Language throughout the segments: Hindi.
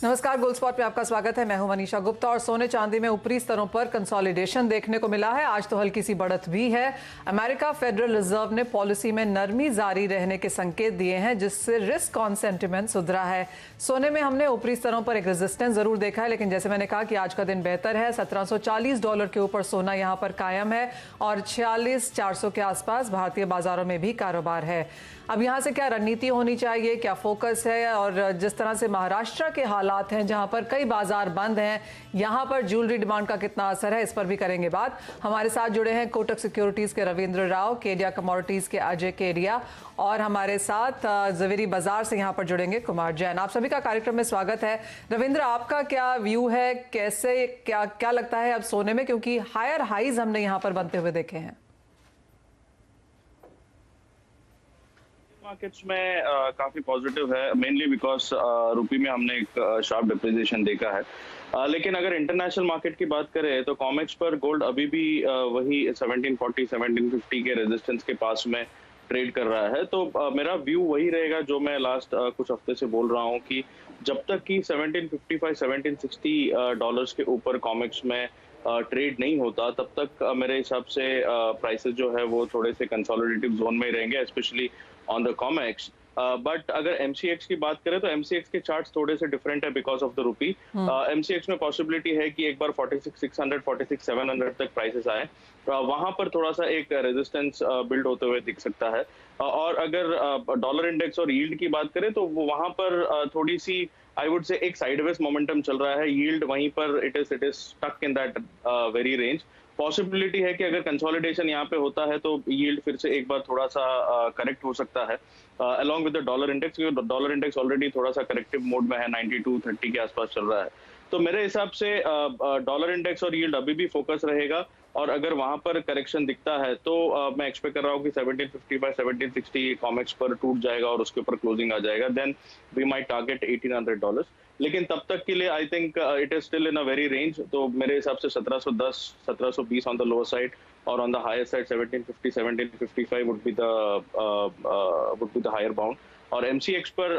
नमस्कार, गोल्ड स्पॉट में आपका स्वागत है। मैं हूं मनीषा गुप्ता और सोने चांदी में ऊपरी स्तरों पर कंसोलिडेशन देखने को मिला है। आज तो हल्की सी बढ़त भी है। अमेरिका फेडरल रिजर्व ने पॉलिसी में नरमी जारी रहने के संकेत दिए हैं, जिससे रिस्क ऑन सेंटिमेंट सुधरा है। सोने में हमने ऊपरी स्तरों पर एक रेजिस्टेंस जरूर देखा है, लेकिन जैसे मैंने कहा कि आज का दिन बेहतर है। $1740 के ऊपर सोना यहां पर कायम है और 46,400 के आसपास भारतीय बाजारों में भी कारोबार है। अब यहाँ से क्या रणनीति होनी चाहिए, क्या फोकस है, और जिस तरह से महाराष्ट्र के हालात हैं जहाँ पर कई बाजार बंद हैं, यहाँ पर ज्वेलरी डिमांड का कितना असर है, इस पर भी करेंगे बात। हमारे साथ जुड़े हैं कोटक सिक्योरिटीज के रविंद्र राव, केडिया कमोडिटीज के अजय केडिया और हमारे साथ जवेरी बाजार से यहाँ पर जुड़ेंगे कुमार जैन। आप सभी का कार्यक्रम में स्वागत है। रविंद्र, आपका क्या व्यू है, कैसे क्या लगता है अब सोने में, क्योंकि हायर हाईज हमने यहाँ पर बनते हुए देखे हैं? मार्केट्स में काफी पॉजिटिव है, मेनली बिकॉज रुपी में हमने एक शार्प डिप्रिसिएशन देखा है। लेकिन अगर इंटरनेशनल मार्केट की बात करें तो कॉमेक्स पर गोल्ड अभी भी वही 1740 1750 के रेजिस्टेंस के पास में ट्रेड कर रहा है। तो मेरा व्यू वही रहेगा जो मैं लास्ट कुछ हफ्ते से बोल रहा हूँ कि जब तक कि 1755 1760 डॉलर्स के ऊपर कॉमेक्स में ट्रेड नहीं होता, तब तक मेरे हिसाब से प्राइसेस जो है वो थोड़े से कंसोलिडेटिव जोन में रहेंगे, specially on the COMEX. But अगर एमसीएक्स की बात करें तो एमसीएक्स के चार्ट्स थोड़े से डिफरेंट है because of the rupee. MCX में पॉसिबिलिटी है कि एक बार 46,600 46,700 तक प्राइसेस आए, वहां पर थोड़ा सा एक रेजिस्टेंस बिल्ड होते हुए दिख सकता है। और अगर डॉलर इंडेक्स और यील्ड की बात करें तो वहां पर थोड़ी सी आई वुड से एक साइडवेज मोमेंटम चल रहा है। यील्ड वहीं पर it is stuck in that very range. Possibility है कि अगर कंसोलिडेशन यहाँ पे होता है तो यील्ड फिर से एक बार थोड़ा सा करेक्ट हो सकता है along with the dollar index, क्योंकि डॉलर इंडेक्स ऑलरेडी थोड़ा सा करेक्टिव मोड में है, 92-30 के आसपास चल रहा है। तो मेरे हिसाब से डॉलर इंडेक्स और यील्ड अभी भी फोकस रहेगा, और अगर वहां पर करेक्शन दिखता है तो मैं एक्सपेक्ट कर रहा हूँ कि 1755 1760 कॉमेक्स पर टूट जाएगा और उसके ऊपर क्लोजिंग आ जाएगा, देन वी माइट टारगेट $1,800। लेकिन तब तक के लिए I think it is still in a very range. तो मेरे हिसाब से 1710 1720 ऑन द लोअर साइड और on the higher side 1750 1755 would be the higher bound. और एमसीएक्स पर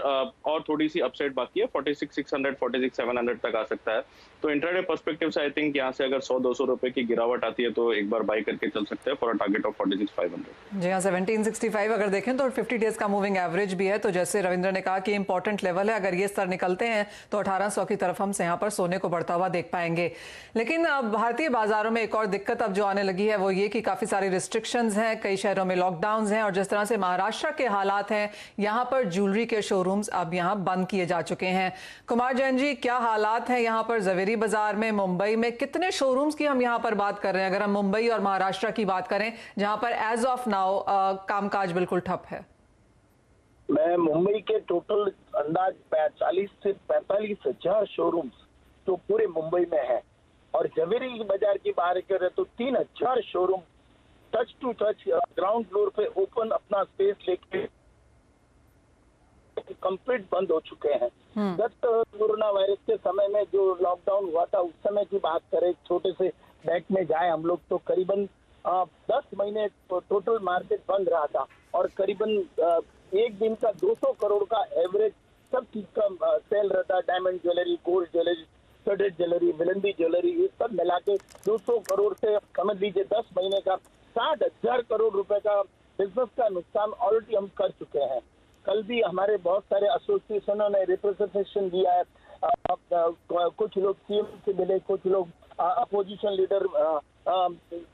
और थोड़ी सी अपसाइड बाकी है, 46,600 46,700 तक आ सकता है। तो इंट्राडे पर्सपेक्टिव से आई थिंक यहाँ से अगर 100-200 रुपए की गिरावट आती है तो एक बार बाई करके चल सकते हैं फॉर अ टारगेट ऑफ 46,500। जी हाँ, 1765 अगर देखें तो 50 डेज का मूविंग एवरेज भी है। तो जैसे रविंद्र ने कहा कि इंपॉर्टेंट लेवल है, अगर ये स्तर निकलते हैं तो 1800 की तरफ हम यहाँ पर सोने को बढ़ता हुआ देख पाएंगे। लेकिन भारतीय बाजारों में एक और दिक्कत अब जो आने लगी है वो ये कि काफी सारी रिस्ट्रिक्शंस हैं, कई शहरों में लॉकडाउन हैं, और जिस तरह से महाराष्ट्र के हालात हैं यहाँ पर ज्वेलरी के शोरूम्स अब यहाँ बंद किए जा चुके हैं। कुमार जैन जी, क्या हालात हैं यहाँ पर जवेरी बाजार में, मुंबई में? कितने शोरूम्स की हम यहाँ पर बात कर रहे हैं अगर हम मुंबई और महाराष्ट्र की बात करें, जहाँ पर एज ऑफ नाउ कामकाज बिल्कुल ठप है? मैं मुंबई के टोटल अंदाज 40 से 45 हजार शोरूम्स तो पूरे मुंबई में है, और जवेरी बाजार की बात करें तो 3,000 showroom touch to touch ground floor पे ओपन अपना स्पेस लेके कंप्लीट बंद हो चुके हैं। गत कोरोना वायरस के समय में जो लॉकडाउन हुआ था उस समय की बात करें, छोटे से बैक में जाए हम लोग तो करीबन 10 महीने टोटल मार्केट बंद रहा था, और करीबन एक दिन का 200 करोड़ का एवरेज सब चीज का सेल रहता। Diamond jewellery, gold jewellery, studded jewellery, विलंदी ज्वेलरी, ये सब मिला के 200 करोड़ से समझ लीजिए 10 महीने का 60,000 करोड़ रुपए का बिजनेस का नुकसान ऑलरेडी हम कर चुके हैं। कल भी हमारे बहुत सारे एसोसिएशनों ने रिप्रेजेंटेशन दिया है, कुछ लोग सीएम से मिले, कुछ लोग अपोजिशन लीडर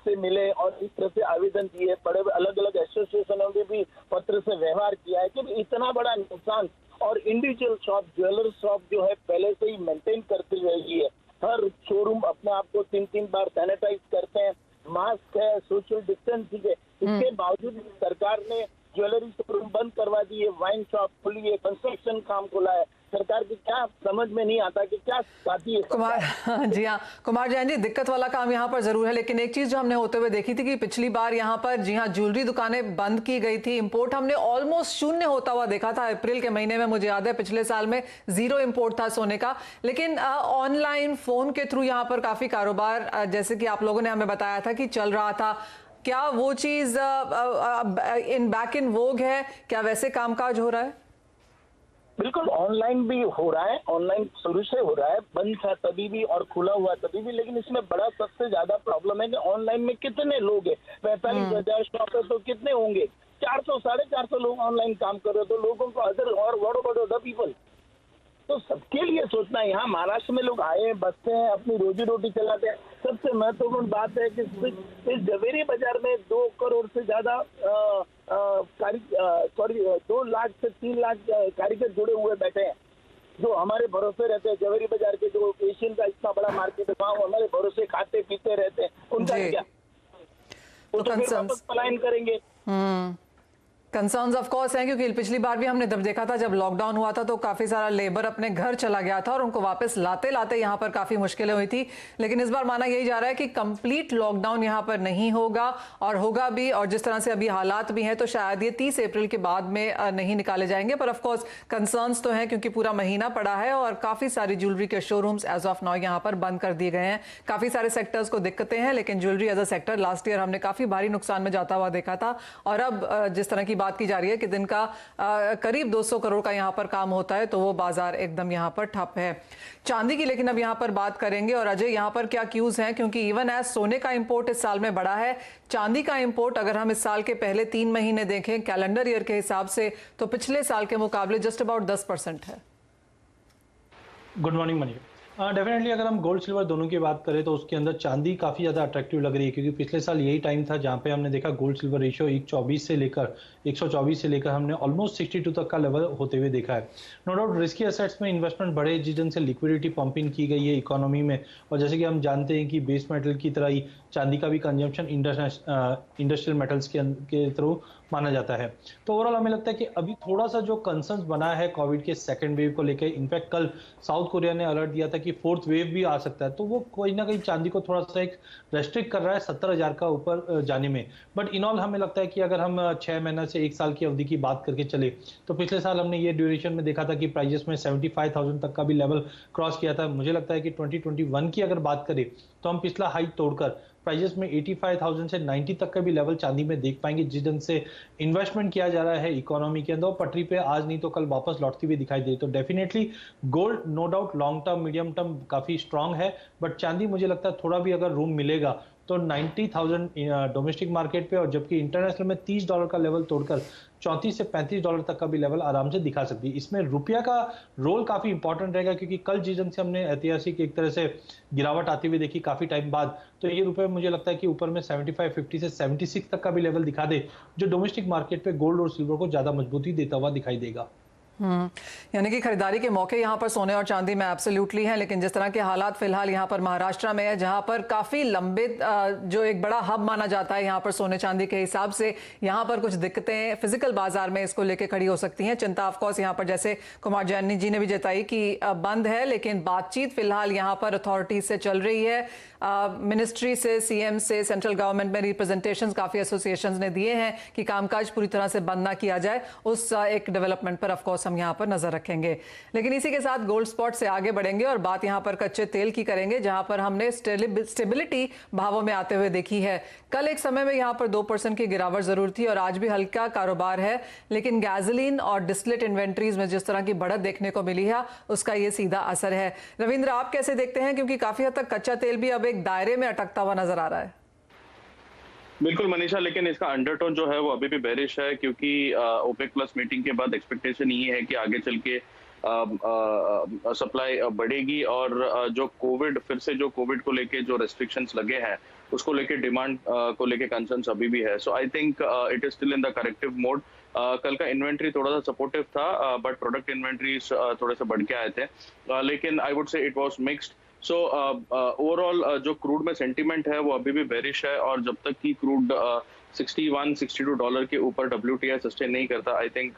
से मिले और इस तरह से आवेदन दिए। बड़े अलग अलग एसोसिएशनों ने भी पत्र से व्यवहार किया है कि इतना बड़ा नुकसान, और इंडिविजुअल शॉप, ज्वेलर शॉप जो है पहले से ही मेंटेन करती रही है। हर शोरूम अपने आप को 3-3 बार सैनिटाइज करते हैं, मास्क है, सोशल डिस्टेंसिंग है। इसके बावजूद सरकार ने ज्वेलरी शोरूम बंद करवा दी है, वाइन शॉप खुली है, कंस्ट्रक्शन काम खुला है। सरकार की क्या समझ में नहीं आता कि क्या चाहती है कुमार जी हाँ, कुमार जैन जी, दिक्कत वाला काम यहाँ पर जरूर है, लेकिन एक चीज जो हमने होते हुए देखी थी कि पिछली बार यहाँ पर जी हाँ ज्वेलरी दुकानें बंद की गई थी, इंपोर्ट हमने ऑलमोस्ट शून्य होता हुआ देखा था। अप्रैल के महीने में मुझे याद है पिछले साल में 0 इंपोर्ट था सोने का, लेकिन ऑनलाइन फोन के थ्रू यहाँ पर काफी कारोबार जैसे कि आप लोगों ने हमें बताया था कि चल रहा था। क्या वो चीज इन बैक इन वोग है? क्या वैसे कामकाज हो रहा है? बिल्कुल ऑनलाइन भी हो रहा है, ऑनलाइन शुरू से हो रहा है, बंद था तभी भी और खुला हुआ तभी भी, लेकिन इसमें बड़ा सबसे ज्यादा प्रॉब्लम है कि ऑनलाइन में कितने लोग हैं। 45,000 शॉप है तो कितने होंगे, 400 450 लोग ऑनलाइन काम कर रहे हो, तो लोगों को अदर और व्हाट अबाउट अदर पीपल, तो सबके लिए सोचना है। यहाँ महाराष्ट्र में लोग आए हैं, बसते हैं, अपनी रोजी रोटी चलाते हैं। सबसे महत्वपूर्ण बात है कि इस जवेरी बाजार में 2 करोड़ से ज्यादा 2 लाख से 3 लाख कारीगर जुड़े हुए बैठे हैं, जो हमारे भरोसे रहते हैं। जवेरी बाजार के जो एशियन का इतना बड़ा मार्केट है, वहाँ हमारे भरोसे खाते पीते रहते हैं, उनका क्या? वो तो फिर वापस पलायन करेंगे। कंसर्न्स ऑफ कोर्स हैं, क्योंकि पिछली बार भी हमने जब देखा था, जब लॉकडाउन हुआ था तो काफी सारा लेबर अपने घर चला गया था और उनको वापस लाते लाते यहाँ पर काफी मुश्किलें हुई थी। लेकिन इस बार माना यही जा रहा है कि कंप्लीट लॉकडाउन यहाँ पर नहीं होगा, और होगा भी, और जिस तरह से अभी हालात भी हैं तो शायद ये 30 अप्रैल के बाद में नहीं निकाले जाएंगे। पर ऑफकोर्स कंसर्न्स तो हैं, क्योंकि पूरा महीना पड़ा है और काफी सारी ज्वेलरी के शोरूम्स एज ऑफ नाउ यहाँ पर बंद कर दिए गए हैं। काफी सारे सेक्टर्स को दिक्कतें हैं, लेकिन jewellery as a sector last year हमने काफी भारी नुकसान में जाता हुआ देखा था। और अब जिस तरह की बात की जा रही है कि दिन का करीब 200 करोड़ का यहां पर काम होता है, तो वो बाजार एकदम यहां पर ठप है। चांदी की लेकिन अब यहां पर बात करेंगे। और अजय, यहां पर क्या क्यूज हैं, क्योंकि इवन एज सोने का इंपोर्ट इस साल में बढ़ा है, चांदी का इंपोर्ट अगर हम इस साल के पहले 3 महीने देखें कैलेंडर ईयर के हिसाब से, तो पिछले साल के मुकाबले जस्ट अबाउट 10% है। Good morning Manish. डेफिनेटली अगर हम गोल्ड सिल्वर दोनों की बात करें तो उसके अंदर चांदी काफ़ी ज़्यादा अट्रैक्टिव लग रही है, क्योंकि पिछले साल यही टाइम था जहाँ पे हमने देखा गोल्ड सिल्वर रेशियो 124 से लेकर हमने ऑलमोस्ट 62 तक का लेवल होते हुए देखा है। नो डाउट रिस्की एसेट्स में इन्वेस्टमेंट बढ़े, जिस से लिक्विडिटी पंपिंग की गई है इकोनॉमी में, और जैसे कि हम जानते हैं कि बेस मेटल की तरह ही चांदी का भी कंजम्पशन इंडस्ट्रियल मेटल्स के थ्रू माना जाता है। तो ओवरऑल हमें लगता है कि अभी थोड़ा सा जो कंसर्न्स बना है कोविड के सेकंड वेव को लेकर, इनफैक्ट कल साउथ कोरिया ने अलर्ट दिया था कि 4th वेव भी आ सकता है, तो वो कोई ना कहीं चांदी को थोड़ा सा एक रेस्ट्रिक्ट कर रहा है 70,000 का ऊपर जाने में। बट इन ऑल हमें लगता है कि अगर हम 6 महीना से 1 साल की अवधि की बात करके चले, तो पिछले साल हमने ये ड्यूरेशन में देखा था कि प्राइजेस में 75,000 तक का भी लेवल क्रॉस किया था। मुझे लगता है कि 2021 की अगर बात करें तो हम पिछला हाई तोड़कर प्राइजेस में 85,000 से 90 तक का भी लेवल चांदी में देख पाएंगे, जिस ढंग से इन्वेस्टमेंट किया जा रहा है इकोनॉमी के अंदर, पटरी पे आज नहीं तो कल वापस लौटती हुई दिखाई दे। तो definitely gold no doubt long term medium term काफी स्ट्रांग है, बट चांदी मुझे लगता है थोड़ा भी अगर रूम मिलेगा तो 90,000 डोमेस्टिक मार्केट पे, और जबकि इंटरनेशनल में $30 का लेवल तोड़कर $34 से $35 तक का भी लेवल आराम से दिखा सकती है। इसमें रुपया का रोल काफी इंपॉर्टेंट रहेगा, क्योंकि कल जिस ढंग से हमने ऐतिहासिक एक तरह से गिरावट आती हुई देखी काफी टाइम बाद, तो ये रुपये मुझे लगता है कि ऊपर में 75, 50 से 76 तक का भी लेवल दिखा दे, जो डोमेस्टिक मार्केट पे गोल्ड और सिल्वर को ज्यादा मजबूती देता हुआ दिखाई देगा। यानी कि खरीदारी के मौके यहाँ पर सोने और चांदी में एब्सोल्युटली हैं, लेकिन जिस तरह के हालात फिलहाल यहाँ पर महाराष्ट्र में है, जहाँ पर काफ़ी लंबे जो एक बड़ा हब माना जाता है यहाँ पर सोने चांदी के हिसाब से, यहाँ पर कुछ दिक्कतें फिजिकल बाजार में इसको लेके खड़ी हो सकती हैं। चिंता ऑफकोर्स यहाँ पर जैसे कुमार जैन जी ने भी जताई कि बंद है, लेकिन बातचीत फिलहाल यहाँ पर अथॉरिटीज से चल रही है। मिनिस्ट्री से, सीएम से, सेंट्रल गवर्नमेंट में रिप्रेजेंटेशंस काफ़ी एसोसिएशंस ने दिए हैं कि कामकाज पूरी तरह से बंद ना किया जाए। उस एक डेवलपमेंट पर ऑफकोर्स हम यहाँ पर नजर रखेंगे। लेकिन इसी के साथ गोल्ड स्पॉट से आगे बढ़ेंगे और बात यहाँ पर कच्चे तेल की करेंगे, जहां पर हमने स्टेबिलिटी भावों में आते हुए देखी है। कल एक समय में यहाँ पर 2% की गिरावट जरूर थी और आज भी हल्का कारोबार है, लेकिन गैसोलीन और डिस्टिलेट इन्वेंट्रीज में जिस तरह की बढ़त देखने को मिली है, उसका ये सीधा असर है। रविंद्र, आप कैसे देखते हैं, क्योंकि काफी हद तक कच्चा तेल भी अब एक दायरे में अटकता हुआ नजर आ रहा है? बिल्कुल मनीषा, लेकिन इसका अंडरटोन जो है वो अभी भी बेरिश है, क्योंकि ओपेक प्लस मीटिंग के बाद एक्सपेक्टेशन ये है कि आगे चल के सप्लाई बढ़ेगी और जो कोविड को लेके जो रेस्ट्रिक्शंस लगे हैं उसको लेके डिमांड को लेके कंसर्न्स अभी भी है। So I think it is still in the corrective mode. कल का इन्वेंट्री थोड़ा सा सपोर्टिव था, बट प्रोडक्ट इन्वेंट्रीज थोड़े से बढ़ के आए थे, लेकिन आई वुड से it was mixed. So overall जो क्रूड में सेंटीमेंट है वो अभी भी बेरिश है, और जब तक कि क्रूड $61-62 के ऊपर WTI सस्टेन नहीं करता, I think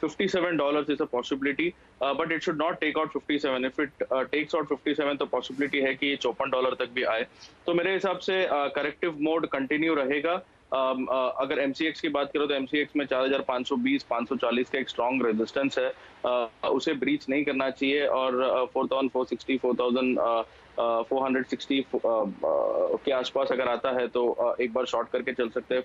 $57 is a possibility, but it should not take out 57. If it takes out 57, तो possibility है कि $54 तक भी आए। तो मेरे हिसाब से करेक्टिव मोड कंटिन्यू रहेगा। अगर MCX की बात करो तो MCX में 4,520-540 का एक स्ट्रॉन्ग रेजिस्टेंस है, उसे ब्रीच नहीं करना चाहिए, और 4,460, 4,460 के आसपास अगर आता है तो एक बार शॉर्ट करके चल सकते हैं।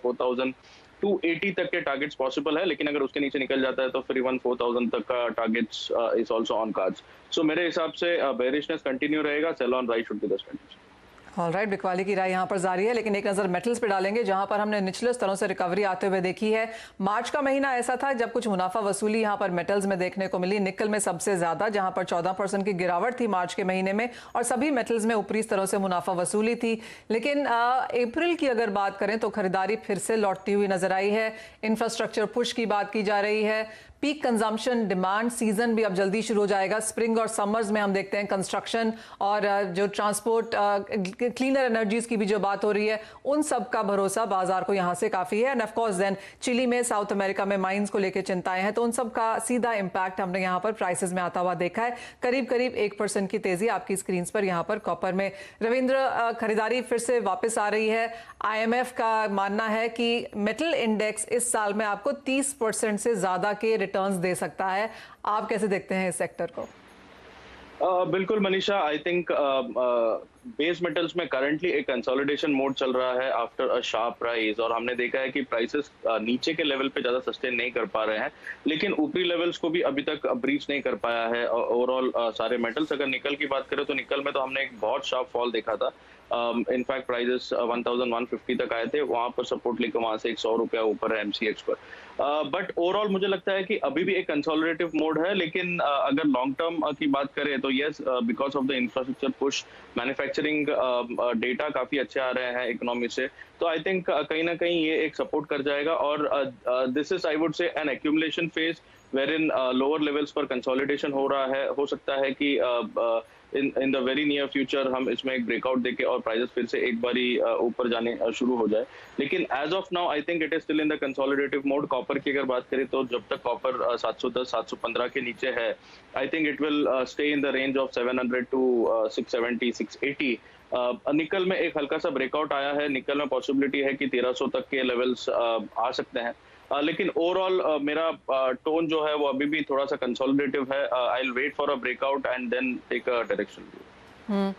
280 तक के टारगेट्स पॉसिबल है, लेकिन अगर उसके नीचे निकल जाता है तो फिर इवन 4000 तक का targets is also on cards. So मेरे हिसाब से बेरिशनेस कंटिन्यू रहेगा, sell on rise should be the strategy. Alright, बिकवाली की राय यहाँ पर जारी है, लेकिन एक नज़र मेटल्स पे डालेंगे जहाँ पर हमने निचले स्तरों से रिकवरी आते हुए देखी है। मार्च का महीना ऐसा था जब कुछ मुनाफा वसूली यहाँ पर मेटल्स में देखने को मिली। निकल में सबसे ज्यादा, जहाँ पर 14% की गिरावट थी मार्च के महीने में, और सभी मेटल्स में ऊपरी स्तरों से मुनाफा वसूली थी। लेकिन अप्रैल की अगर बात करें तो खरीदारी फिर से लौटती हुई नजर आई है। इंफ्रास्ट्रक्चर पुश की बात की जा रही है। पीक कंजम्पशन डिमांड सीजन भी अब जल्दी शुरू हो जाएगा। स्प्रिंग और समर्स में हम देखते हैं कंस्ट्रक्शन और जो ट्रांसपोर्ट, क्लीनर एनर्जीज की भी जो बात हो रही है, उन सब का भरोसा बाजार को यहाँ से काफी है। And of course then Chile में, साउथ अमेरिका में माइंस को लेकर चिंताएं हैं, तो उन सब का सीधा इंपैक्ट हमने यहाँ पर प्राइसेस में आता हुआ देखा है। करीब करीब 1% की तेजी आपकी स्क्रीन पर यहाँ पर कॉपर में। रविंद्र, खरीदारी फिर से वापस आ रही है। IMF का मानना है कि मेटल इंडेक्स इस साल में आपको 30% से ज्यादा के रिटर्न्स दे सकता है। आप कैसे देखते हैं इस सेक्टर को? बिल्कुल Manisha, I think base metals में करंटली एक कंसोलिडेशन मोड चल रहा है आफ्टर अ शार्प राइज, और हमने देखा है कि प्राइसेस नीचे के लेवल पे ज्यादा सस्टेन नहीं कर पा रहे हैं, लेकिन ऊपरी लेवल्स को भी अभी तक ब्रीच नहीं कर पाया है ओवरऑल सारे मेटल्स। अगर निकल की बात करें तो निकल में तो हमने एक बहुत शार्प फॉल देखा था। इनफैक्ट प्राइजेस 1150 तक आए थे, वहां पर सपोर्ट लेकर वहां से 100 रुपया ऊपर है MCX पर। बट ओवरऑल मुझे लगता है कि अभी भी एक कंसोलिडेटिव मोड है, लेकिन अगर लॉन्ग टर्म की बात करें तो yes, because of the infrastructure push, manufacturing data काफी अच्छे आ रहे हैं इकोनॉमी से, तो आई थिंक कहीं ना कहीं ये एक सपोर्ट कर जाएगा। और this is I would say an accumulation phase where in lower levels पर कंसोलिडेशन हो रहा है। हो सकता है कि in the very near future हम इसमें एक ब्रेकआउट देके और प्राइसेस फिर से एक बारी ऊपर जाने शुरू हो जाए, लेकिन as of now I think it is still in the consolidative mode. Copper की अगर बात करें तो जब तक कॉपर 710 715 के नीचे है, I think it will stay in the range of 700 to 670 680। निकल में एक हल्का सा ब्रेकआउट आया है, निकल में पॉसिबिलिटी है कि 1300 तक के लेवल्स आ सकते हैं, लेकिन ओवरऑल मेरा टोन जो है वो अभी भी थोड़ा सा कंसोलिडेटिव है। I will wait for a breakout and then take a direction.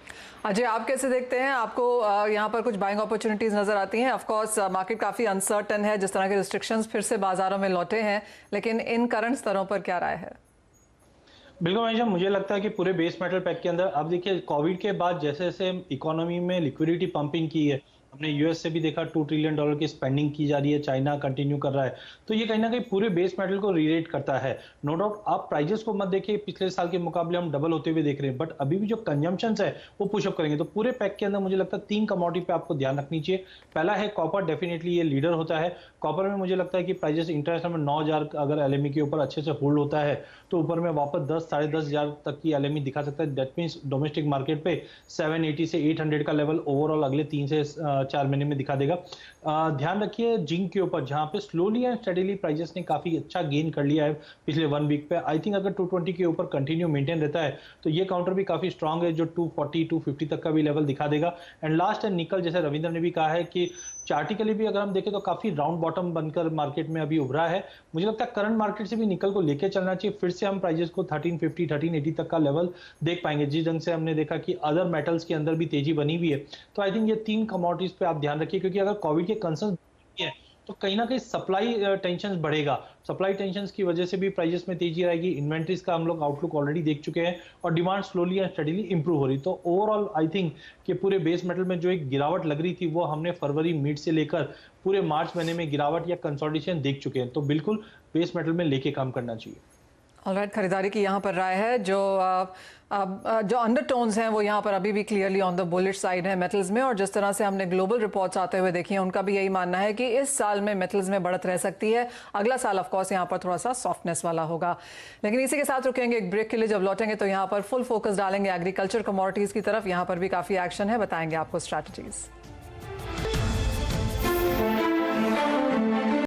Ajay, आप कैसे देखते हैं? आपको यहाँ पर कुछ बाइंग अपॉर्चुनिटीज नजर आती हैं? ऑफ कोर्स मार्केट काफी अनसर्टन है, जिस तरह के रिस्ट्रिक्शंस फिर से बाजारों में लौटे हैं, लेकिन इन करंट स्तरों पर क्या राय है? बिल्कुल मनीषा, मुझे लगता है कि पूरे बेस मेटल पैक के अंदर अब देखिए, कोविड के बाद जैसे जैसे इकोनॉमी में लिक्विडिटी पंपिंग की है, हमने यूएस से भी देखा $2 ट्रिलियन की स्पेंडिंग की जा रही है, चाइना कंटिन्यू कर रहा है, तो ये कहीं ना कहीं पूरे बेस मेटल को रीरेट करता है। नो डाउट आप प्राइजेस को मत देखिए, पिछले साल के मुकाबले हम डबल होते हुए देख रहे हैं, बट अभी भी जो कंजम्पशन है वो पुशअप करेंगे। तो पूरे पैक के अंदर मुझे लगता है 3 कमोडिटी पे आपको ध्यान रखनी चाहिए। पहला है कॉपर, डेफिनेटली ये लीडर होता है। कॉपर में मुझे लगता है कि प्राइजेस इंटरनेशनल में 9000 अगर LME के ऊपर अच्छे से होल्ड होता है तो ऊपर में वापस 10 साढ़े 10,000 तक की LME दिखा सकता है। दैट मीन्स डोमेस्टिक मार्केट पे 780 से 800 का लेवल ओवरऑल अगले 3 से 4 महीने में दिखा देगा। ध्यान रखिए जिंक के ऊपर, जहां पे स्लोली एंड स्टेडीली प्राइजेस ने काफी अच्छा गेन कर लिया है पिछले 1 वीक पे। आई थिंक अगर 220 के ऊपर कंटिन्यू मेंटेन रहता है तो ये काउंटर भी काफी स्ट्रांग है, जो 240 250 तक का भी लेवल दिखा देगा। एंड लास्ट है निकल, जैसे रविंद्र ने भी कहा है कि चार्टिकली भी अगर हम देखें तो काफी राउंड बॉटम बनकर मार्केट में अभी उभरा है। मुझे लगता है करंट मार्केट से भी निकल को लेके चलना चाहिए। फिर से हम प्राइजेस को 1350 1380 तक का लेवल देख पाएंगे, जिस ढंग से हमने देखा कि अदर मेटल्स के अंदर भी तेजी बनी हुई है। तो आई थिंक ये 3 कमोडिटीज पे आप ध्यान रखिए, क्योंकि अगर कोविड के कंसर्न है तो कहीं ना कहीं सप्लाई टेंशन बढ़ेगा। सप्लाई टेंशन की वजह से भी प्राइजेस में तेजी आएगी। इन्वेंट्रीज का हम लोग आउटलुक ऑलरेडी देख चुके हैं और demand slowly and steadily improve हो रही। तो ओवरऑल आई थिंक कि पूरे बेस मेटल में जो एक गिरावट लग रही थी वो हमने फरवरी मिड से लेकर पूरे मार्च महीने में गिरावट या कंसोलिडेशन देख चुके हैं। तो बिल्कुल बेस मेटल में लेके काम करना चाहिए। ऑलराइट, खरीदारी की यहाँ पर राय है। जो अंडरटोन्स हैं वो यहाँ पर अभी भी clearly on the bullish side है मेटल्स में, और जिस तरह से हमने ग्लोबल रिपोर्ट्स आते हुए देखी हैं उनका भी यही मानना है कि इस साल में मेटल्स में बढ़त रह सकती है। अगला साल ऑफ कोर्स यहाँ पर थोड़ा सा सॉफ्टनेस वाला होगा। लेकिन इसी के साथ रुकेंगे एक ब्रेक के लिए। जब लौटेंगे तो यहाँ पर फुल फोकस डालेंगे एग्रीकल्चर कमोडिटीज की तरफ। यहाँ पर भी काफी एक्शन है, बताएंगे आपको स्ट्रैटेजीज।